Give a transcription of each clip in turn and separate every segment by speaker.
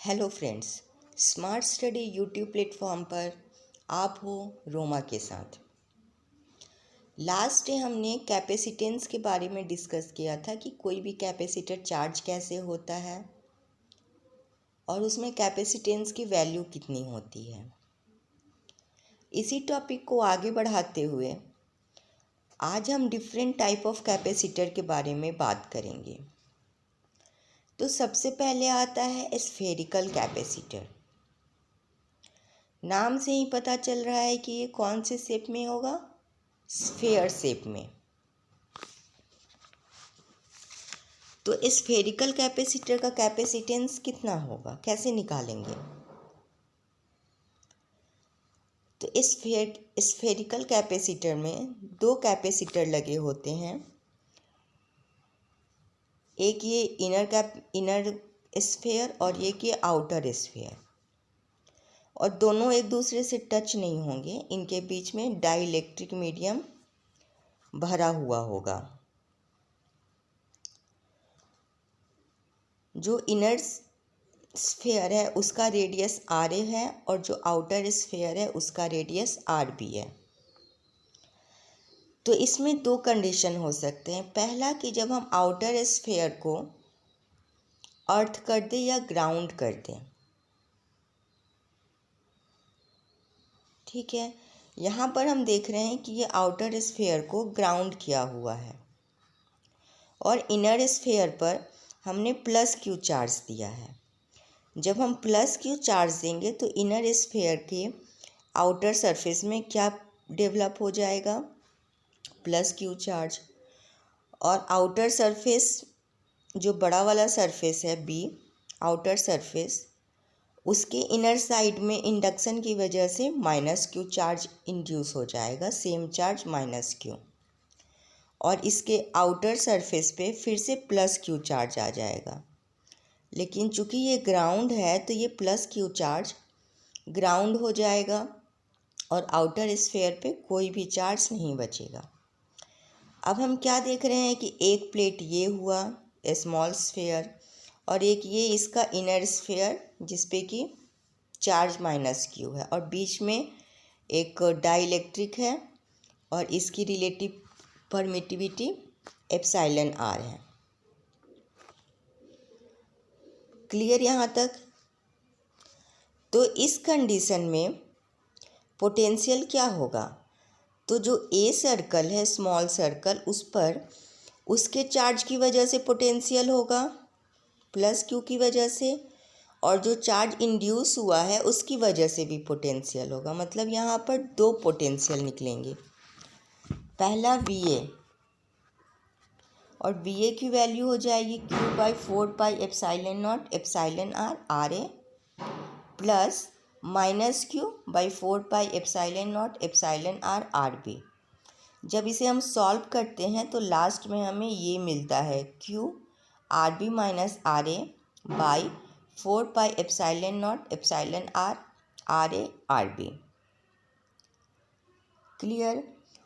Speaker 1: Hello friends, smart study YouTube platform पर आप हो रोमा के साथ। लास्ट डे हमने कैपेसिटेंस के बारे में डिस्कस किया था कि कोई भी कैपेसिटर चार्ज कैसे होता है और उसमें कैपेसिटेंस की वैल्यू कितनी होती है। इसी टॉपिक को आगे बढ़ाते हुए आज हम डिफरेंट टाइप ऑफ कैपेसिटर के बारे में बात करेंगे। तो सबसे पहले आता है स्फेरिकल कैपेसिटर। नाम से ही पता चल रहा है कि ये कौन से शेप में होगा, स्फेयर शेप में। तो स्फेरिकल कैपेसिटर का कैपेसिटेंस कितना होगा, कैसे निकालेंगे। तो स्फेरिकल कैपेसिटर में दो कैपेसिटर लगे होते हैं। एक ये इनर स्फेयर और एक ये आउटर स्फेयर, और दोनों एक दूसरे से टच नहीं होंगे। इनके बीच में डाइलेक्ट्रिक मीडियम भरा हुआ होगा। जो इनर स्फेयर है उसका रेडियस आर ए है और जो आउटर स्फेयर है उसका रेडियस आर बी है। तो इसमें दो कंडीशन हो सकते हैं। पहला कि जब हम आउटर स्फेयर को अर्थ कर दें या ग्राउंड कर दें। ठीक है, यहाँ पर हम देख रहे हैं कि ये आउटर स्फेयर को ग्राउंड किया हुआ है और इनर स्फेयर पर हमने प्लस क्यू चार्ज दिया है। जब हम प्लस क्यू चार्ज देंगे तो इनर स्फेयर के आउटर सरफेस में क्या डेवलप हो जाएगा, प्लस क्यू चार्ज। और आउटर सरफेस, जो बड़ा वाला सरफेस है बी, आउटर सरफेस, उसके इनर साइड में इंडक्शन की वजह से माइनस क्यू चार्ज इंड्यूस हो जाएगा, सेम चार्ज माइनस क्यू। और इसके आउटर सरफेस पे फिर से प्लस क्यू चार्ज आ जाएगा। लेकिन चूंकि ये ग्राउंड है तो ये प्लस क्यू चार्ज ग्राउंड हो जाएगा और आउटर स्फेयर पे कोई भी चार्ज नहीं बचेगा। अब हम क्या देख रहे हैं कि एक प्लेट ये हुआ स्मॉल स्फेयर और एक ये इसका इनर स्फेयर जिस पे कि चार्ज माइनस क्यू है, और बीच में एक डाइलेक्ट्रिक है और इसकी रिलेटिव परमिटिविटी एप्सिलॉन आर है। क्लियर यहाँ तक। तो इस कंडीशन में पोटेंशियल क्या होगा, तो जो ए सर्कल है, स्मॉल सर्कल, उस पर उसके चार्ज की वजह से पोटेंशियल होगा प्लस क्यू की वजह से, और जो चार्ज इंड्यूस हुआ है उसकी वजह से भी पोटेंशियल होगा। मतलब यहाँ पर दो पोटेंशियल निकलेंगे। पहला वी ए, और वी ए की वैल्यू हो जाएगी Q by 4 pi epsilon not epsilon R R A plus minus Q by 4 pi epsilon not epsilon R R B. जब इसे हम सॉल्व करते हैं तो लास्ट में हमें ये मिलता है Q R B minus R A by 4 pi epsilon not epsilon R R A R B. Clear.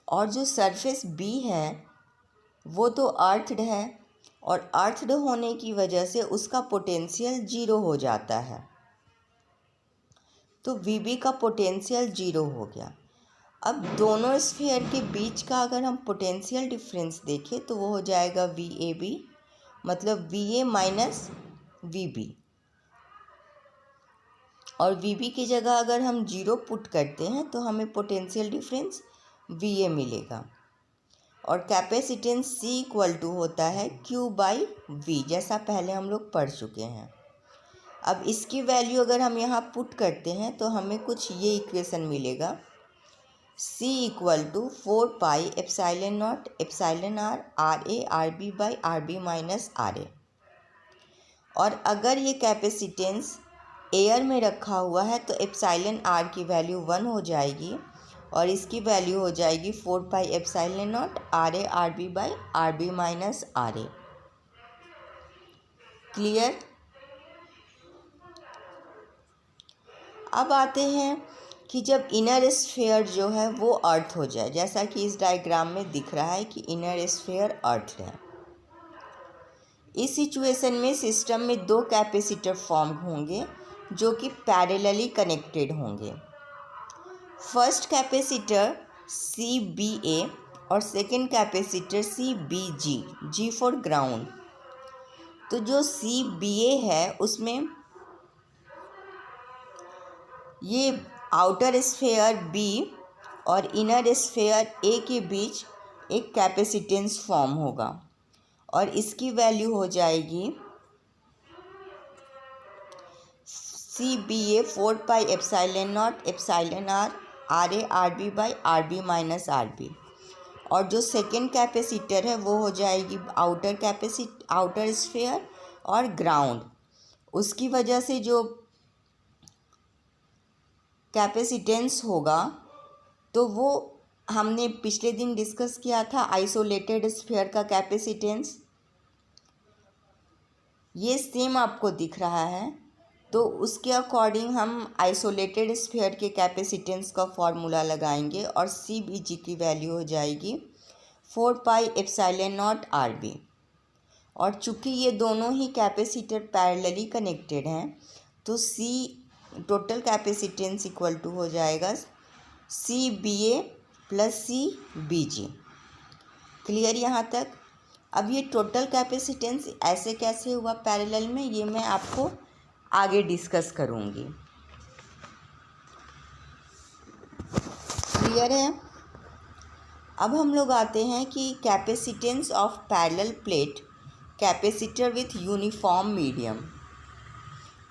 Speaker 1: और जो सरफेस बी है वो तो अर्थड है और अर्थड होने की वजह से उसका पोटेंशियल जीरो हो जाता है। तो वी बी का पोटेंशियल जीरो हो गया। अब दोनों स्फीयर के बीच का अगर हम पोटेंशियल डिफरेंस देखें तो वो हो जाएगा वी ए बी, मतलब V A minus V B. और वी बी की जगह अगर हम जीरो पुट करते हैं तो हमें पोटेंशियल डिफरेंस वी ए मिलेगा। और कैपेसिटेंस सी इक्वल टू होता है क्यू बाई वी, जैसा पहले हम लोग पढ़ चुके हैं। अब इसकी वैल्यू अगर हम यहाँ पुट करते हैं तो हमें कुछ ये इक्वेशन मिलेगा, C equal to 4 pi epsilon not epsilon R R A R B by R B minus R A. और अगर ये कैपेसिटेंस एयर में रखा हुआ है तो एप्सिलॉन आर की वैल्यू 1 हो जाएगी और इसकी वैल्यू हो जाएगी 4 pi epsilon not R A R B by R B minus R A. Clear. अब आते हैं कि जब इनर स्फेयर जो है वो अर्थ हो जाए, जैसा कि इस डायग्राम में दिख रहा है कि इनर स्फेयर अर्थ है। इस सिचुएशन में सिस्टम में दो कैपेसिटर फॉर्म होंगे, जो कि पैरेलली कनेक्टेड होंगे। फर्स्ट कैपेसिटर CBA और second capacitor CBG, G for ground. तो जो CBA है उसमें ये आउटर स्फेयर B और इनर स्फेयर A के बीच एक कैपेसिटेंस फॉर्म होगा और इसकी वैल्यू हो जाएगी CBA 4 pi epsilon not epsilon R RA RB by RB minus RB। और जो सेकेंड कैपेसिटर है वो हो जाएगी आउटर स्फेयर और ग्राउंड। उसकी वजह से जो कैपेसिटेंस होगा तो वो हमने पिछले दिन डिस्कस किया था, आइसोलेटेड स्फीयर का कैपेसिटेंस। ये सेम आपको दिख रहा है, तो उसके अकॉर्डिंग हम आइसोलेटेड स्फीयर के कैपेसिटेंस का फॉर्मूला लगाएंगे और CBG की वैल्यू हो जाएगी 4 पाई एप्सिलॉन नॉट RB। और चूंकि ये दोनों ही कैपेसिटर पैरेलली कनेक्टेड हैं तो टोटल कैपेसिटेंस इक्वल टू हो जाएगा CBA प्लस CBG। क्लियर यहाँ तक? अब ये टोटल कैपेसिटेंस ऐसे कैसे हुआ पैरेलल में, ये मैं आपको आगे डिस्कस करूँगी। क्लियर है? अब हम लोग आते हैं कि capacitance of parallel plate capacitor with uniform medium.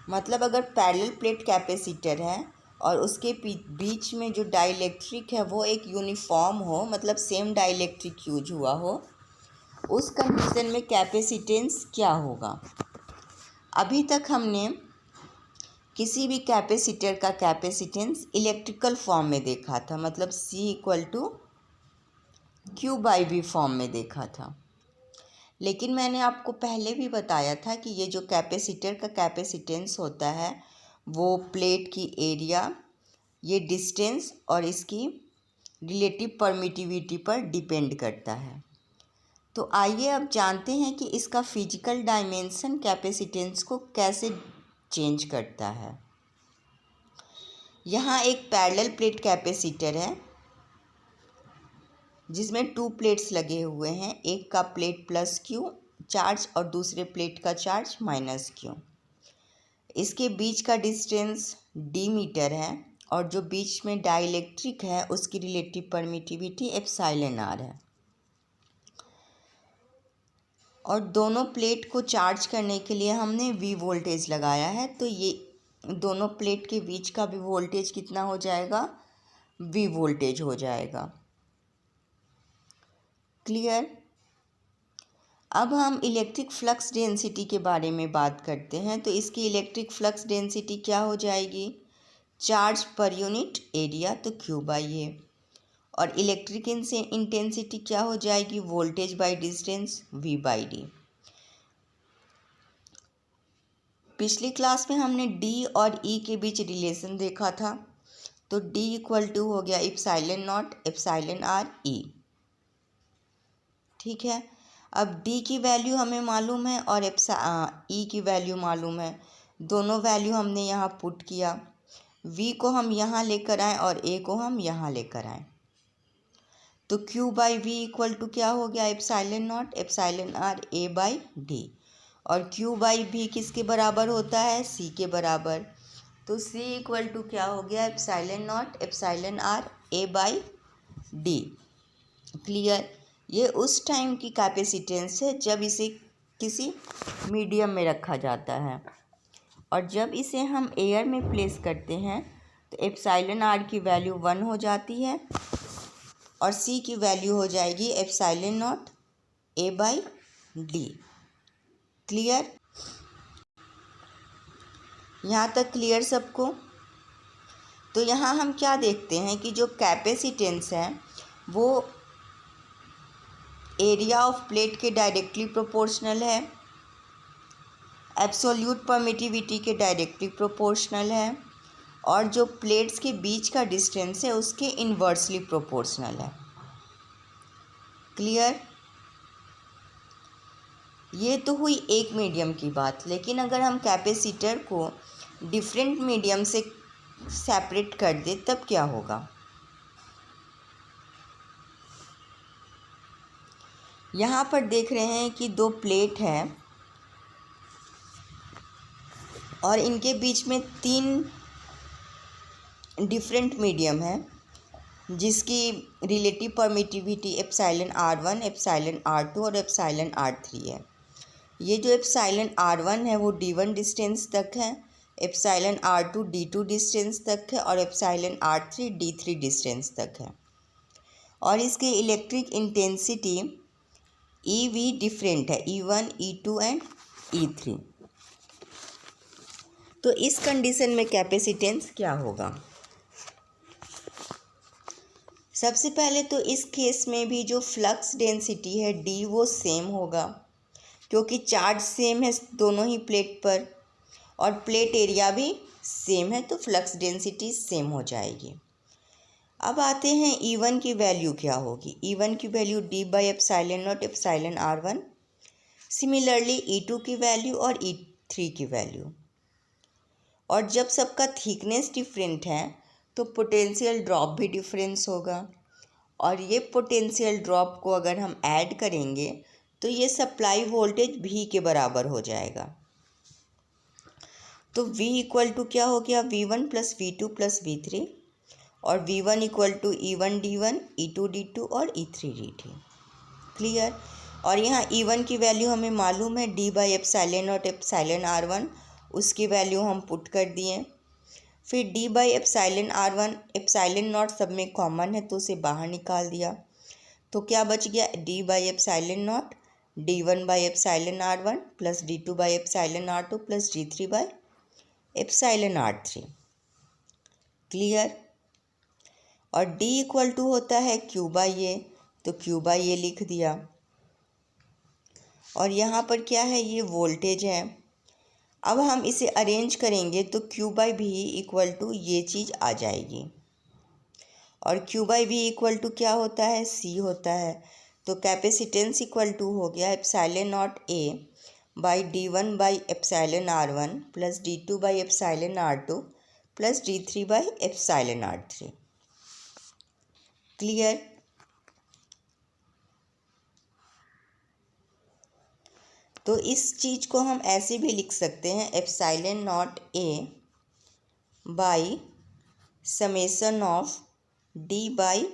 Speaker 1: मतलब अगर पैरेलल प्लेट कैपेसिटर है और उसके बीच में जो डाइलेक्ट्रिक है वो एक यूनिफॉर्म हो, मतलब सेम डाइलेक्ट्रिक यूज हुआ हो, उस कंडीशन में कैपेसिटेंस क्या होगा। अभी तक हमने किसी भी कैपेसिटर का कैपेसिटेंस इलेक्ट्रिकल फॉर्म में देखा था, मतलब C=Q/V फॉर्म में देखा था। लेकिन मैंने आपको पहले भी बताया था कि ये जो कैपेसिटर का कैपेसिटेंस होता है वो प्लेट की एरिया, ये डिस्टेंस और इसकी रिलेटिव परमिटिविटी पर डिपेंड करता है। तो आइए अब जानते हैं कि इसका फिजिकल डायमेंशन कैपेसिटेंस को कैसे चेंज करता है। यहाँ एक पैरेलल प्लेट कैपेसिटर है जिसमें 2 प्लेट्स लगे हुए हैं, एक का प्लेट +Q चार्ज और दूसरे प्लेट का चार्ज -Q। इसके बीच का डिस्टेंस d मीटर है और जो बीच में डाइलेक्ट्रिक है उसकी रिलेटिव परमिटिविटी एप्सिलॉन R है। और दोनों प्लेट को चार्ज करने के लिए हमने V वोल्टेज लगाया है, तो ये दोनों प्लेट के बीच का भी वोल्टेज कितना हो जाएगा, V वोल्टेज हो जाएगा। क्लियर? अब हम इलेक्ट्रिक फ्लक्स डेंसिटी के बारे में बात करते हैं। तो इसकी इलेक्ट्रिक फ्लक्स डेंसिटी क्या हो जाएगी, चार्ज पर यूनिट एरिया तो Q/A। और इलेक्ट्रिक इंटेंसिटी क्या हो जाएगी, वोल्टेज बाय डिस्टेंस V/D। पिछली क्लास में हमने D और E के बीच रिलेशन देखा था, तो D = हो गया epsilon not epsilon R E। ठीक है, अब D की वैल्यू हमें मालूम है और E की वैल्यू मालूम है, दोनों वैल्यू हमने यहाँ पुट किया। V को हम यहाँ लेकर आए और A को हम यहाँ लेकर आए, तो Q/V = क्या हो गया, epsilon not epsilon R A/D। और Q/V किसके बराबर होता है, C के बराबर, तो C = क्या हो गया, epsilon not epsilon R A/D। Clear? ये उस टाइम की कैपेसिटेंस है जब इसे किसी मीडियम में रखा जाता है, और जब इसे हम एयर में प्लेस करते हैं तो एप्सिलॉन R की वैल्यू 1 हो जाती है और C की वैल्यू हो जाएगी एप्सिलॉन नॉट A/D। क्लियर? यहाँ तक क्लियर सबको? तो यहाँ हम क्या देखते हैं कि जो कैपेसिटेंस है वो एरिया ऑफ प्लेट के डायरेक्टली प्रोपोर्शनल है, एब्सोल्यूट परमिटिविटी के डायरेक्टली प्रोपोर्शनल है, और जो प्लेट्स के बीच का डिस्टेंस है उसके इन्वर्सली प्रोपोर्शनल है। क्लियर? ये तो हुई एक मीडियम की बात। लेकिन अगर हम कैपेसिटर को डिफरेंट मीडियम से सेपरेट कर दे तब क्या होगा। यहाँ पर देख रहे हैं कि दो प्लेट हैं और इनके बीच में 3 डिफरेंट मीडियम है जिसकी relative permittivity epsilon R1, epsilon R2 और एप्सिलॉन R3 है। ये जो एप्सिलॉन R1 है वो D1 डिस्टेंस तक है, एप्सिलॉन R2 D2 डिस्टेंस तक है और एप्सिलॉन R3 D3 डिस्टेंस तक है। और इसकी इलेक्ट्रिक इंटेंसिटी EV डिफरेंट है, E1, E2 एंड E3। तो इस कंडीशन में कैपेसिटेंस क्या होगा। सबसे पहले तो इस केस में भी जो फ्लक्स डेंसिटी है D वो सेम होगा क्योंकि चार्ज सेम है दोनों ही प्लेट पर और प्लेट एरिया भी सेम है, तो फ्लक्स डेंसिटी सेम हो जाएगी। अब आते हैं E1 की वैल्यू क्या होगी। E1 की value D by epsilon not epsilon R1, similarly E2 की वैल्यू और E3 की वैल्यू। और जब सबका थिकनेस डिफरेंट है तो पोटेंशियल ड्रॉप भी डिफरेंस होगा और ये पोटेंशियल ड्रॉप को अगर हम ऐड करेंगे तो ये सप्लाई वोल्टेज V के बराबर हो जाएगा। तो V इक्वल टू क्या हो गया, V1 plus V2 plus V3 और V1 equal to E1 D1, E2 D2 और E3 D3। क्लियर। और यहाँ E1 की वैल्यू हमें मालूम है D by epsilon not epsilon R1, उसकी वैल्यू हम पुट कर दिए। फिर D by epsilon R1, epsilon not सब में कॉमन है तो उसे बाहर निकाल दिया, तो क्या बच गया D by epsilon not D1 by epsilon R1 plus D2 by epsilon R2 plus D3 by epsilon R3। Clear. और D इक्वल टू होता है Q बाई A, तो Q बाई A लिख दिया। और यहाँ पर क्या है, ये वोल्टेज है। अब हम इसे अरेंज करेंगे तो Q by V equal to ये चीज़ आ जाएगी और Q by V equal to क्या होता है, C होता है। तो कैपेसिटेंस इक्वल टू हो गया epsilon not A by D1 by epsilon R1 plus D2 by epsilon R2 plus D3 by epsilon R3। Clear. तो इस चीज़ को हम ऐसे भी लिख सकते हैं epsilon not A by summation of D by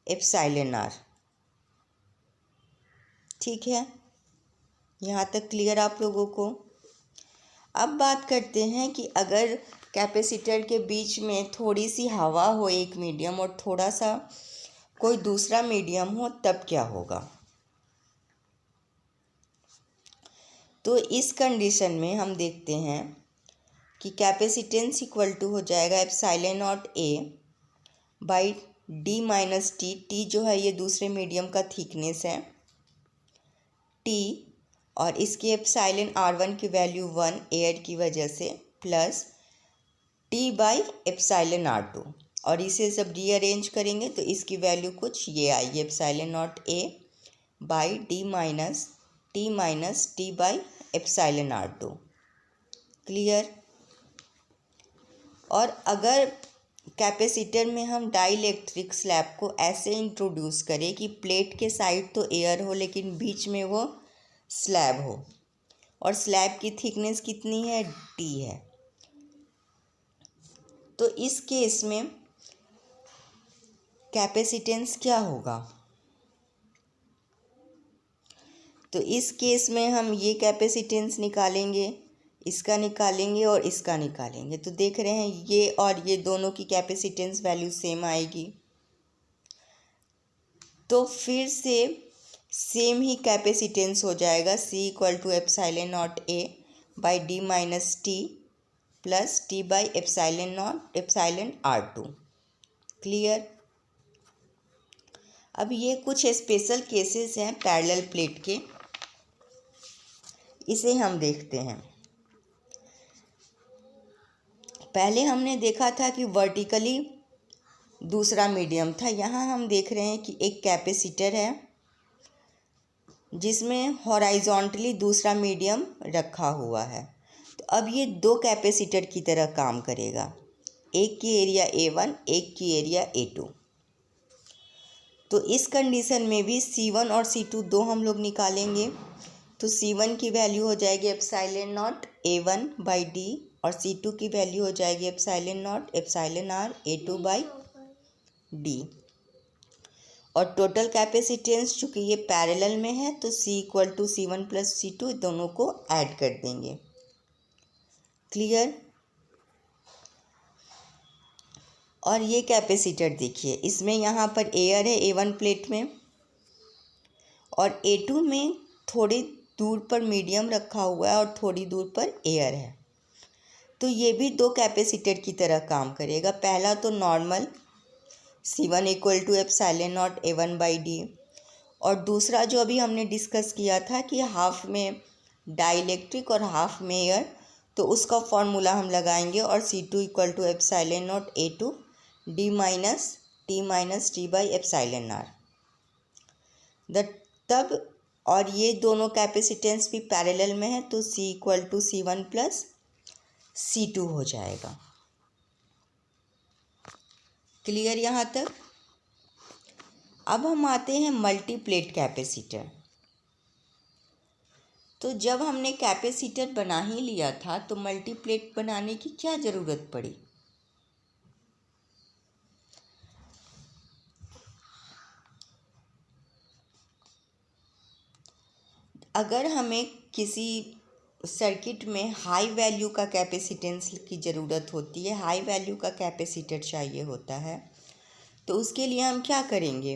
Speaker 1: epsilon R। ठीक है, यहाँ तक क्लियर आप लोगों को। अब बात करते हैं कि अगर कैपेसिटर के बीच में थोड़ी सी हवा हो एक मीडियम और थोड़ा सा कोई दूसरा मीडियम हो तब क्या होगा। तो इस कंडीशन में हम देखते हैं कि कैपेसिटेंस इक्वल टू हो जाएगा epsilon not A by D minus T। T जो है ये दूसरे मीडियम का थिकनेस है T, और इसकी एप्सिलॉन R1 की वैल्यू 1 एयर की वजह से plus T by epsilon R2, और इसे सब रीअरेंज करेंगे तो इसकी वैल्यू कुछ ये आएगी epsilon not A by D minus T by epsilon R2। Clear. और अगर कैपेसिटर में हम डाइलेक्ट्रिक स्लैब को ऐसे इंट्रोड्यूस करें कि प्लेट के साइड तो एयर हो लेकिन बीच में वो स्लैब हो, और स्लैब की थिकनेस कितनी है, D है, तो इस केस में कैपेसिटेंस क्या होगा। तो इस केस में हम ये कैपेसिटेंस निकालेंगे, इसका निकालेंगे और इसका निकालेंगे, तो देख रहे हैं ये और ये दोनों की कैपेसिटेंस वैल्यू सेम आएगी। तो फिर से सेम ही कैपेसिटेंस हो जाएगा C equal to epsilon not A by D minus T plus T by epsilon R2। Clear. अब ये कुछ स्पेशल केसेस हैं पैरेलल प्लेट के, इसे हम देखते हैं। पहले हमने देखा था कि वर्टिकली दूसरा मीडियम था, यहाँ हम देख रहे हैं कि एक कैपेसिटर है जिसमें हॉराइजॉन्टली दूसरा मीडियम रखा हुआ है। तो अब ये दो कैपेसिटर की तरह काम करेगा, एक की एरिया A1, एक की एरिया A2। तो इस कंडीशन में भी C1 और C2 दो हम लोग निकालेंगे। तो C1 की वैल्यू हो जाएगी epsilon not A1 by D और C2 की वैल्यू हो जाएगी epsilon not epsilon R A2 by D. और टोटल कैपेसिटेंस चूँकि ये पैरेलल में है तो C equal to C1 plus C2 दोनों को ऐड कर देंगे। क्लियर। और ये कैपेसिटर देखिए, इसमें यहाँ पर एयर है A1 प्लेट में और A2 में थोड़ी दूर पर मीडियम रखा हुआ है और थोड़ी दूर पर एयर है। तो ये भी दो कैपेसिटर की तरह काम करेगा। पहला तो normal C1 equal to epsilon not A1 by D, और दूसरा जो अभी हमने डिस्कस किया था कि हाफ में डाइलेक्ट्रिक और हाफ में एयर, तो उसका फॉर्मूला हम लगाएंगे और C2 equal to epsilon not A2 D minus T by epsilon R. तब और ये दोनों कैपेसिटेंस भी पैरेलल में है तो C equal to C1 plus C2 हो जाएगा। क्लियर यहाँ तक। अब हम आते हैं मल्टी प्लेट कैपेसिटर। तो जब हमने कैपेसिटर बना ही लिया था तो मल्टी प्लेट बनाने की क्या ज़रूरत पड़ी। अगर हमें किसी सर्किट में हाई वैल्यू का कैपेसिटेंस की ज़रूरत होती है, हाई वैल्यू का कैपेसिटर चाहिए होता है, तो उसके लिए हम क्या करेंगे,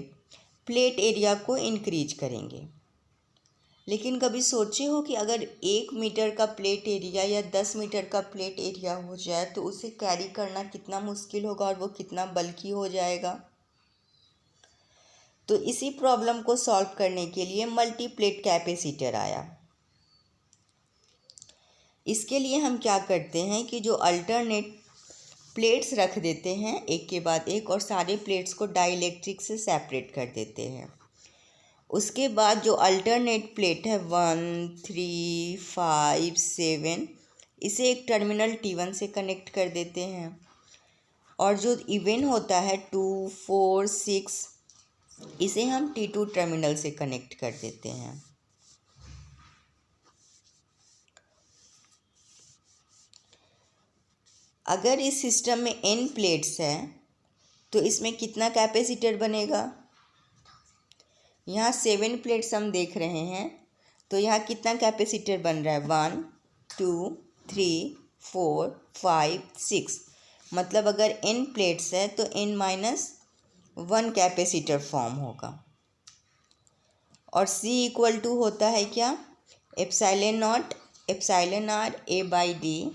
Speaker 1: प्लेट एरिया को इंक्रीज करेंगे। लेकिन कभी सोचे हो कि अगर 1 मीटर का प्लेट एरिया या 10 मीटर का प्लेट एरिया हो जाए तो उसे कैरी करना कितना मुश्किल होगा और वो कितना बल्कि हो जाएगा। तो इसी प्रॉब्लम को सॉल्व करने के लिए मल्टी प्लेट कैपेसिटर आया। इसके लिए हम क्या करते हैं कि जो अल्टरनेट प्लेट्स रख देते हैं एक के बाद एक और सारे प्लेट्स को डाइलेक्ट्रिक से सेपरेट कर देते हैं। उसके बाद जो अल्टरनेट प्लेट है 1, 3, 5, 7, इसे एक टर्मिनल T1 से कनेक्ट कर देते हैं और जो इवन होता है 2, 4, 6 इसे हम T2 टर्मिनल से कनेक्ट कर देते हैं। अगर इस सिस्टम में n प्लेट्स हैं तो इसमें कितना कैपेसिटर बनेगा। यहाँ 7 प्लेट्स हम देख रहे हैं तो यहाँ कितना कैपेसिटर बन रहा है 1, 2, 3, 4, 5, 6। मतलब अगर n प्लेट्स है तो n-1 कैपेसिटर फॉर्म होगा। और C इक्वल टू होता है क्या, epsilon not epsilon R A by D,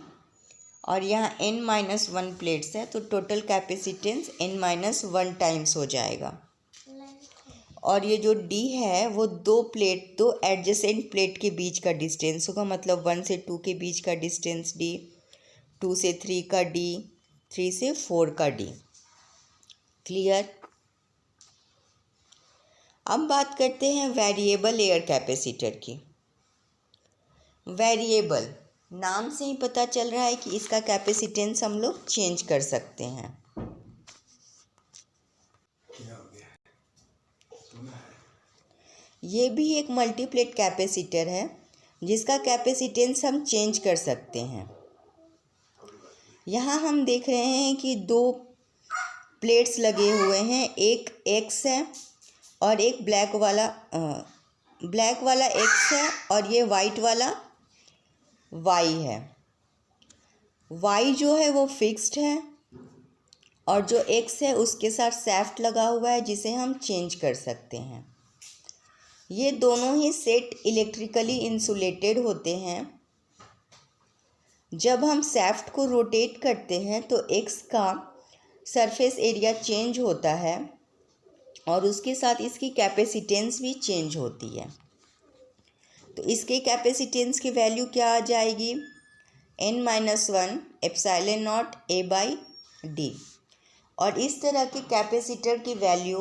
Speaker 1: और यहाँ n-1 प्लेट्स है तो टोटल कैपेसिटेंस n-1 टाइम्स हो जाएगा। और ये जो D है वो दो एडजेसेंट प्लेट के बीच का डिस्टेंस होगा, मतलब 1 से 2 के बीच का डिस्टेंस D, 2 से 3 का D, 3 से 4 का D। क्लियर। अब बात करते हैं वेरिएबल एयर कैपेसिटर की। वेरिएबल नाम से ही पता चल रहा है कि इसका कैपेसिटेंस हम लोग चेंज कर सकते हैं। ये भी एक मल्टीप्लेट कैपेसिटर है जिसका कैपेसिटेंस हम चेंज कर सकते हैं। यहाँ हम देख रहे हैं कि दो प्लेट्स लगे हुए हैं, एक X है और एक ब्लैक वाला X है और ये वाइट वाला Y है। Y जो है वो फिक्स्ड है और जो X है उसके साथ शाफ्ट लगा हुआ है जिसे हम चेंज कर सकते हैं। ये दोनों ही सेट इलेक्ट्रिकली इंसुलेटेड होते हैं। जब हम शाफ्ट को रोटेट करते हैं तो X का सरफेस एरिया चेंज होता है और उसके साथ इसकी कैपेसिटेंस भी चेंज होती है। तो इसके कैपेसिटेंस की वैल्यू क्या आ जाएगी, n-1 epsilon not A by D. और इस तरह के कैपेसिटर की वैल्यू,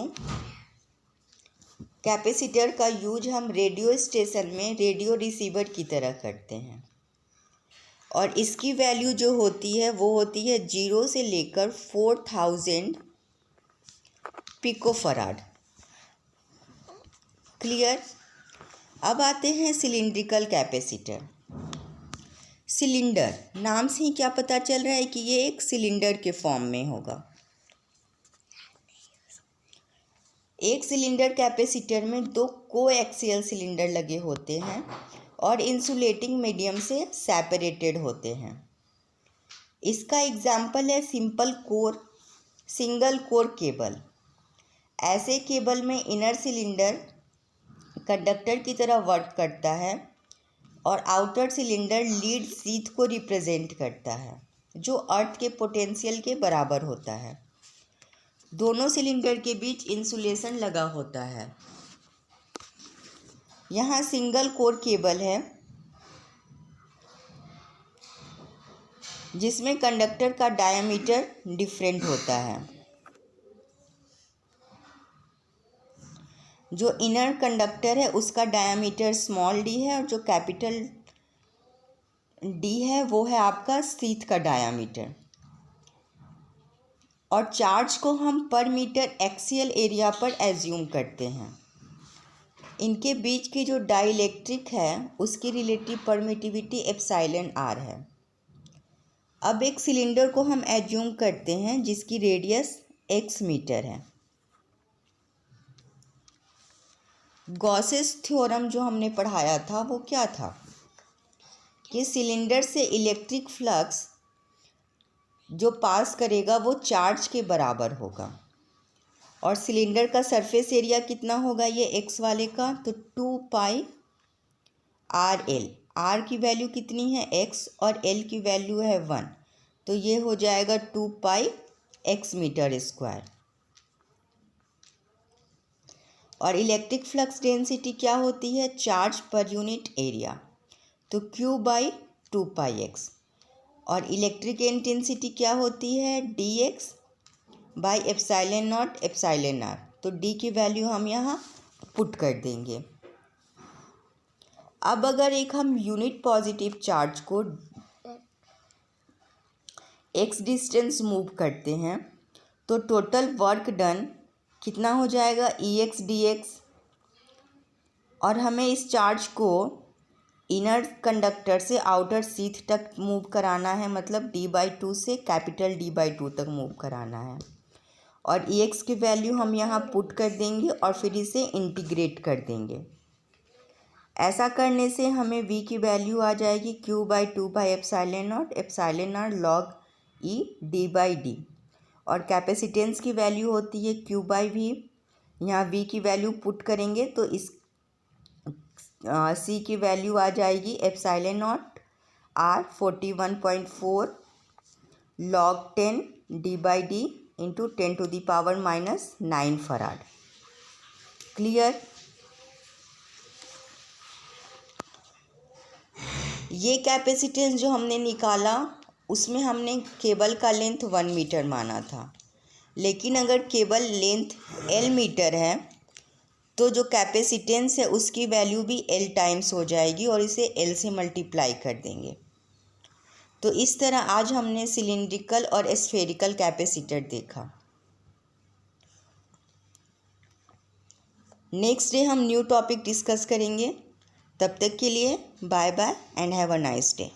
Speaker 1: कैपेसिटर का यूज हम रेडियो स्टेशन में रेडियो रिसीवर की तरह करते हैं। और इसकी वैल्यू जो होती है वो होती है 0 से लेकर 4000 पिकोफराड। क्लियर। अब आते हैं सिलिंड्रिकल कैपेसिटर। सिलेंडर, नाम से ही क्या पता चल रहा है कि ये एक सिलेंडर के फॉर्म में होगा। एक सिलेंडर कैपेसिटर में 2 कोएक्सियल सिलेंडर लगे होते हैं और इंसुलेटिंग मीडियम से सेपरेटेड होते हैं। इसका एग्जाम्पल है सिंगल कोर केबल। ऐसे केबल में इनर सिलेंडर कंडक्टर की तरह वर्क करता है और आउटर सिलेंडर लीड शीथ को रिप्रेजेंट करता है, जो अर्थ के पोटेंशियल के बराबर होता है। दोनों सिलेंडर के बीच इंसुलेशन लगा होता है। यहाँ सिंगल कोर केबल है जिसमें कंडक्टर का डायमीटर डिफरेंट होता है। जो इनर कंडक्टर है उसका डायमीटर स्मॉल डी है और जो कैपिटल डी है वो है आपका शीथ का डायमीटर। और चार्ज को हम पर मीटर एक्सियल एरिया पर एज्यूम करते हैं। इनके बीच की जो डाइलेक्ट्रिक है उसकी रिलेटिव परमिटिविटी एप्सिलॉन आर है। अब एक सिलेंडर को हम एज्यूम करते हैं जिसकी रेडियस x मीटर है। गॉसेस थ्योरम जो हमने पढ़ाया था वो क्या था कि सिलेंडर से इलेक्ट्रिक फ्लक्स जो पास करेगा वो चार्ज के बराबर होगा। और सिलेंडर का सरफेस एरिया कितना होगा ये x वाले का, तो 2 पाई आर एल। आर की वैल्यू कितनी है x और l की वैल्यू है 1, तो ये हो जाएगा 2 पाई x मीटर स्क्वायर। और इलेक्ट्रिक फ्लक्स डेंसिटी क्या होती है, चार्ज पर यूनिट एरिया, तो Q बाई 2 पाई x। और इलेक्ट्रिक इंटेंसिटी क्या होती है, dx by epsilon not epsilon R, तो d की वैल्यू हम यहाँ पुट कर देंगे। अब अगर एक हम यूनिट पॉजिटिव चार्ज को x डिस्टेंस मूव करते हैं तो टोटल वर्क डन कितना हो जाएगा, Ex dx। और हमें इस चार्ज को इनर कंडक्टर से आउटर शीथ तक मूव कराना है, मतलब d/2 से कैपिटल D/2 तक मूव कराना है। और Ex की वैल्यू हम यहाँ पुट कर देंगे और फिर इसे इंटीग्रेट कर देंगे। ऐसा करने से हमें v की वैल्यू आ जाएगी Q/2 by epsilon not epsilon R log E d/d। और कैपेसिटेंस की वैल्यू होती है Q/v। यहाँ v की वैल्यू पुट करेंगे तो इस C की वैल्यू आ जाएगी epsilon nought R 41.4 log 10 d/d into 10⁻⁻9 farad. Clear. ये कैपेसिटेंस जो हमने निकाला उसमें हमने केबल का लेंथ 1 मीटर माना था, लेकिन अगर केबल लेंथ L मीटर है तो जो कैपेसिटेंस है उसकी वैल्यू भी L टाइम्स हो जाएगी और इसे L से मल्टीप्लाई कर देंगे। तो इस तरह आज हमने सिलिंड्रिकल और स्फेरिकल कैपेसिटर देखा। नेक्स्ट डे हम न्यू टॉपिक डिस्कस करेंगे। तब तक के लिए bye bye and have a nice day.